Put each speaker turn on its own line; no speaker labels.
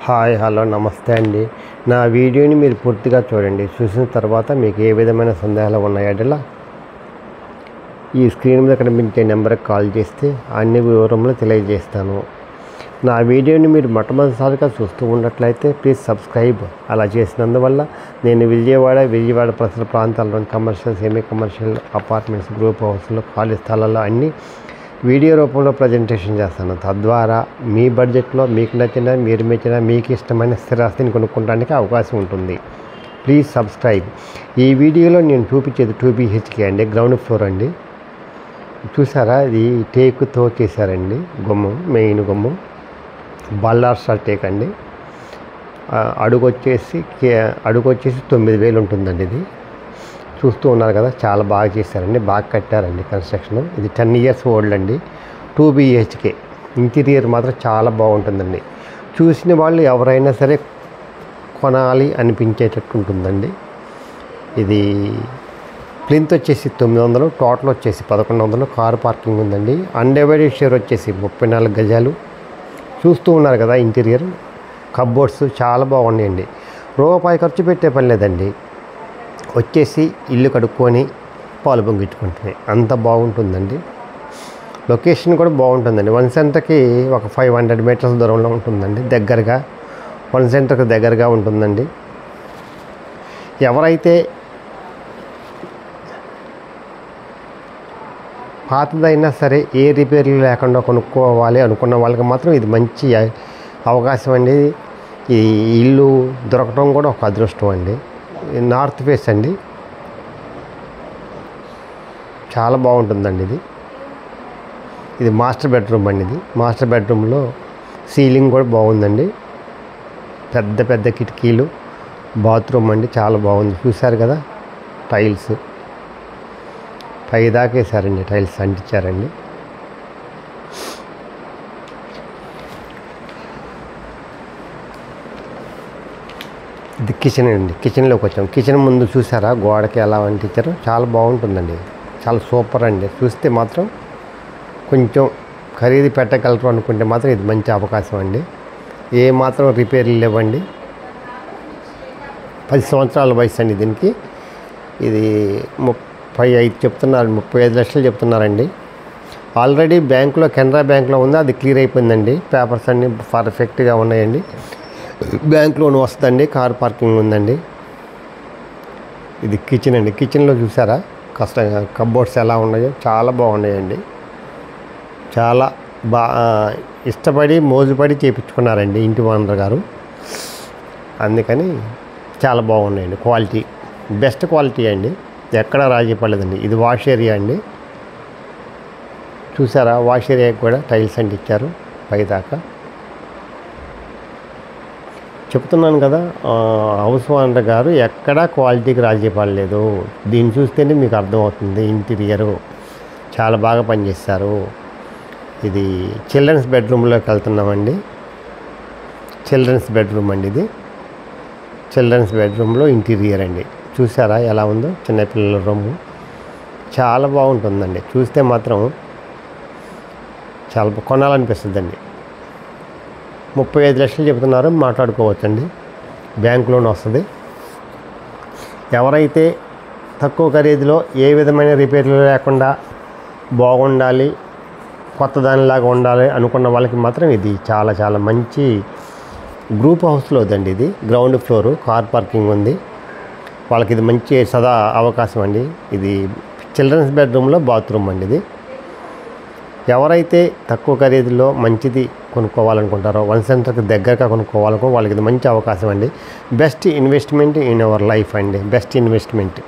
Hi hello నమస్తే అండి. నా వీడియోని మీరు పూర్తిగా చూడండి. చూసిన తర్వాత మీకు ఏ విధమైన సందేహాలు ఉన్నాయో ఈ స్క్రీన్ మీద కనిపించే నెంబర్కి కాల్ చేస్తే అన్ని వివరములు తెలియజేస్తాను. నా వీడియోని మీరు మొట్టమొదటిసారిగా చూస్తూ ఉన్నట్లయితే ప్లీజ్ సబ్స్క్రైబ్. అలా చేసినందువల్ల నేను విజయవాడ పరిసర ప్రాంతాల్లో commercial, semi commercial, apartments, group హౌస్లు, ఖాళీ స్థలాల్లో అన్నీ వీడియో రూపంలో ప్రజెంటేషన్ చేస్తాను. తద్వారా మీ బడ్జెట్లో మీకు నచ్చిన, మీరు మెచ్చిన, మీకు ఇష్టమైన స్థిరాస్తిని కొనుక్కోవడానికి అవకాశం ఉంటుంది. Please subscribe. ఈ వీడియోలో నేను చూపించేది 2 BHK అండి, గ్రౌండ్ ఫ్లోర్ అండి. చూసారా, ఇది టేకుతో చేశారండి. గుమ్మం, మెయిన్ గుమ్మం బల్లార్సా టేక్ అండి. అడుగు వచ్చేసి 9,000 ఉంటుందండి. ఇది చూస్తూ ఉన్నారు కదా, చాలా బాగా చేశారండి, బాగా కట్టారండి కన్స్ట్రక్షన్. ఇది 10 years ఓల్డ్ అండి. 2 BHK. ఇంటీరియర్ మాత్రం చాలా బాగుంటుందండి. చూసిన వాళ్ళు ఎవరైనా సరే కొనాలి అనిపించేటట్టు ఉంటుందండి. ఇది ప్లింత్ వచ్చేసి 900, టోటల్ వచ్చేసి 1100. కారు పార్కింగ్ ఉందండి. అన్డివైడెడ్ షేర్ వచ్చేసి 34 గజాలు. చూస్తూ ఉన్నారు కదా, ఇంటీరియర్ కబ్బోర్డ్స్ చాలా బాగున్నాయండి. రూపాయి ఖర్చు పెట్టే పని లేదండి. వచ్చేసి ఇల్లు కడుక్కొని పాలు పొంగించుకుంటున్నాయి, అంత బాగుంటుందండి. లొకేషన్ కూడా బాగుంటుందండి. 1 సెంటర్కి ఒక 500 meters దూరంలో ఉంటుందండి. దగ్గరగా 1 సెంటర్కి దగ్గరగా ఉంటుందండి. ఎవరైతే పాతదైనా సరే ఏ రిపేర్లు లేకుండా కొనుక్కోవాలి అనుకున్న వాళ్ళకి మాత్రం ఇది మంచి అవకాశం అండి. ఈ ఇల్లు దొరకడం కూడా ఒక అదృష్టం అండి. నార్త్ ఫేస్ అండి, చాలా బాగుంటుందండి. ఇది మాస్టర్ బెడ్రూమ్ అండి. ఇది మాస్టర్ బెడ్రూమ్లో సీలింగ్ కూడా బాగుందండి. పెద్ద పెద్ద కిటికీలు, బాత్రూమ్ అండి, చాలా బాగుంది. చూశారు కదా, టైల్స్ పై దాకా వేసారండి, టైల్స్ అంటించారండి. ఇది కిచెన్ అండి. కిచెన్లోకి వచ్చాం. కిచెన్ ముందు చూసారా, గోడకి ఎలా అంటించారో చాలా బాగుంటుందండి. చాలా సూపర్ అండి. చూస్తే మాత్రం కొంచెం ఖరీదు పెట్టగలరు అనుకుంటే మాత్రం ఇది మంచి అవకాశం అండి. ఏ మాత్రం రిపేర్లు లేవండి. 10 సంవత్సరాల వయసు అండి దీనికి. ఇది 35 చెప్తున్నారు, 35 లక్షలు చెప్తున్నారండి. ఆల్రెడీ బ్యాంకులో, కెనరా బ్యాంకులో ఉంది, అది క్లియర్ అయిపోయిందండి. పేపర్స్ అన్నీ పర్ఫెక్ట్గా ఉన్నాయండి. బ్యాంక్ లోన్ వస్తుందండి. కార్ పార్కింగ్ ఉందండి. ఇది కిచెన్ అండి. కిచెన్లో చూసారా కబ్బోర్డ్స్ ఎలా ఉన్నాయో, చాలా బాగున్నాయండి. చాలా ఇష్టపడి మోజుపడి చేయించుకున్నారండి ఇంటి ఓనర్ గారు. అందుకని చాలా బాగున్నాయండి. క్వాలిటీ బెస్ట్ క్వాలిటీ అండి, ఎక్కడా రాజీ పడలేదండి. ఇది వాష్ ఏరియా అండి. చూసారా, వాష్ ఏరియాకి కూడా టైల్స్ అంటించారు పైదాకా. చెప్తున్నాను కదా, హౌస్ ఓనర్ గారు ఎక్కడా క్వాలిటీకి రాజీ పడలేదు. దీన్ని చూస్తేనే మీకు అర్థమవుతుంది. ఇంటీరియరు చాలా బాగా పనిచేస్తారు. ఇది చిల్డ్రన్స్ బెడ్రూమ్లోకి వెళ్తున్నామండి. చిల్డ్రన్స్ బెడ్రూమ్ అండి. ఇది చిల్డ్రన్స్ బెడ్రూమ్లో ఇంటీరియర్ అండి. చూసారా ఎలా ఉందో, చిన్నపిల్లల రూము చాలా బాగుంటుందండి. చూస్తే మాత్రం చాలా కొనాలనిపిస్తుందండి. 35 లక్షలు చెబుతున్నారు, మాట్లాడుకోవచ్చండి. బ్యాంక్ లోన్ వస్తుంది. ఎవరైతే తక్కువ ఖరీదులో ఏ విధమైన రిపేర్లు లేకుండా బాగుండాలి, కొత్త దానిలాగా ఉండాలి అనుకున్న వాళ్ళకి మాత్రం ఇది చాలా చాలా మంచి గ్రూప్ హౌస్లో ఉందండి. ఇది గ్రౌండ్ ఫ్లోరు, కార్ పార్కింగ్ ఉంది. వాళ్ళకి ఇది మంచి అవకాశం అండి. ఇది చిల్డ్రన్స్ బెడ్రూమ్లో బాత్రూమ్ అండి. ఇది ఎవరైతే తక్కువ ఖరీదులో మంచిది కొనుక్కోవాలనుకుంటారో, 1 సెంటర్కి దగ్గరగా కొనుక్కోవాలనుకో వాళ్ళకి ఇది మంచి అవకాశం అండి. Best investment in our life అండి. Best investment.